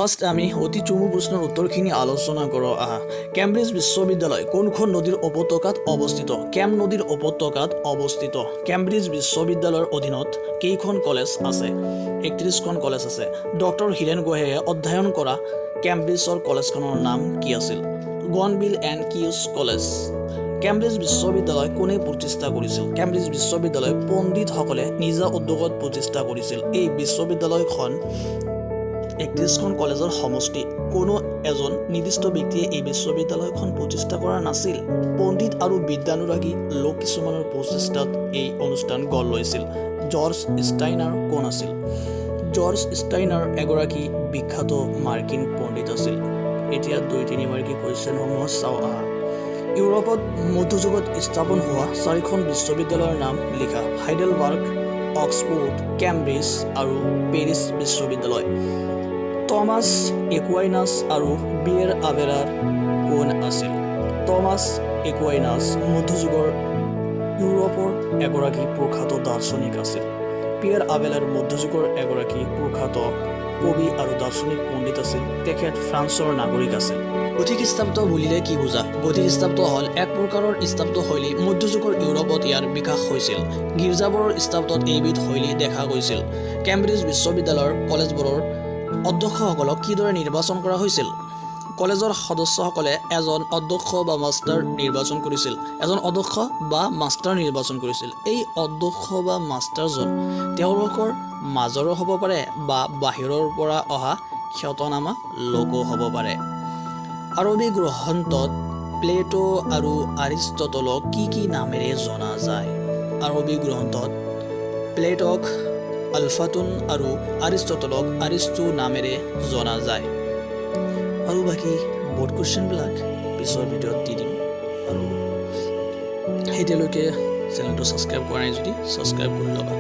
first আমি অতি চমু প্রশ্নের উত্তরখিনি আলোচনা করো কেমব্রিজ বিশ্ববিদ্যালয় কোনখন নদীর উপত্যকাত অবস্থিত কেম নদীর উপত্যকাত অবস্থিত কেমব্রিজ বিশ্ববিদ্যালয়ের অধীনত কেইখন কলেজ আছে 31খন কলেজ আছে ডক্টর হীৰেণ গোহাঁইয়ে অধ্যয়ন কৰা কেমব্ৰিজৰ কলেজখনৰ নাম কি আছিল গনভিল এণ্ড কিউজ কলেজ কেমব্ৰিজ বিশ্ববিদ্যালয় কোনে প্ৰতিষ্ঠা কৰিছিল কেমব্ৰিজ বিশ্ববিদ্যালয় পণ্ডিতসকলে নিজা উদ্যোগত প্ৰতিষ্ঠা কৰিছিল এই বিশ্ববিদ্যালয়খন 31খন কলেজৰ সমষ্টি কোনো এজন নিৰ্দিষ্ট ব্যক্তিয়ে এই বিশ্ববিদ্যালয়খন প্ৰতিষ্ঠা কৰা নাছিল পণ্ডিত আৰু বিদ্যানুৰাগী লোক কিছুমানৰ প্ৰচেষ্টাত এই অনুষ্ঠান গঢ় লৈছিল জৰ্জ ষ্টাইনাৰ কোন আছিল জৰ্জ ষ্টাইনাৰ এগৰাকী বিখ্যাত মাৰ্কিন পণ্ডিত আছিল এতিয়া 2-3 মাৰ্কি কুৱেশ্যনসমূহ চাওঁ ইউৰোপত মধ্যযুগত স্থাপন হোৱা 4খন বিশ্ববিদ্যালয়ৰ নাম লিখা হাইডেলবাৰ্গ অক্সফোৰ্ড কেমব্ৰিজ আৰু পেৰিছ বিশ্ববিদ্যালয় টমাস একুৱাইনাছ আৰু বিয়েৰ আবেলাৰ কোন আছিল টমাস একুৱাইনাছ মধ্যযুগৰ ইউৰোপৰ এগৰাকী প্ৰখ্যাত দাৰ্শনিক আছিল পিয়েৰ আবেলাৰ মধ্যযুগৰ এগৰাকী প্ৰখ্যাত কবি আৰু দাৰ্শনিক পণ্ডিত আছিল তেখেত ফ্ৰান্সৰ নাগৰিক আছিল গথিক স্থাপত্য বুলিলে কি বুজা গথিক স্থাপত্য হ'ল এক প্ৰকাৰৰ স্থাপত্য শৈলী মধ্যযুগৰ ইউৰোপত ইয়াৰ বিকাশ হৈছিল গীৰ্জাবোৰৰ স্থাপত্যত এইবিধ শৈলী দেখা গৈছিল কেমব্ৰিজ বিশ্ববিদ্যালয়ৰ কলেজবোৰৰ অধ্যক্ষসকলক কিদৰে নিৰ্বাচন কৰা হৈছিল কলেজৰ সদস্যসকলে এজন অধ্যক্ষ বা মাষ্টাৰ নিৰ্বাচন কৰিছিল এই অধ্যক্ষ বা মাষ্টাৰজন তেওঁলোকৰ মাজৰো হ'ব পাৰে বা বাহিৰৰ পৰা অহা খ্যাতনামা লোকো হ'ব পাৰে আৰবী গ্ৰন্থত প্লেটো আৰু আৰিষ্টটলক কি নামেৰে জনা যায় আৰবী গ্ৰন্থত প্লেটক আলফাটুন আৰু আৰিষ্টটলক আৰিষ্টু নামেৰে জনা যায় আৰু বাকি বোৰ্ড কুৱেশ্যনবিলাক পিছৰ ভিডিঅ'ত দি দিম আৰু এতিয়ালৈকে চেনেলটো ছাবস্ক্ৰাইব কৰা নাই যদি ছাবস্ক্ৰাইব কৰি ল'বা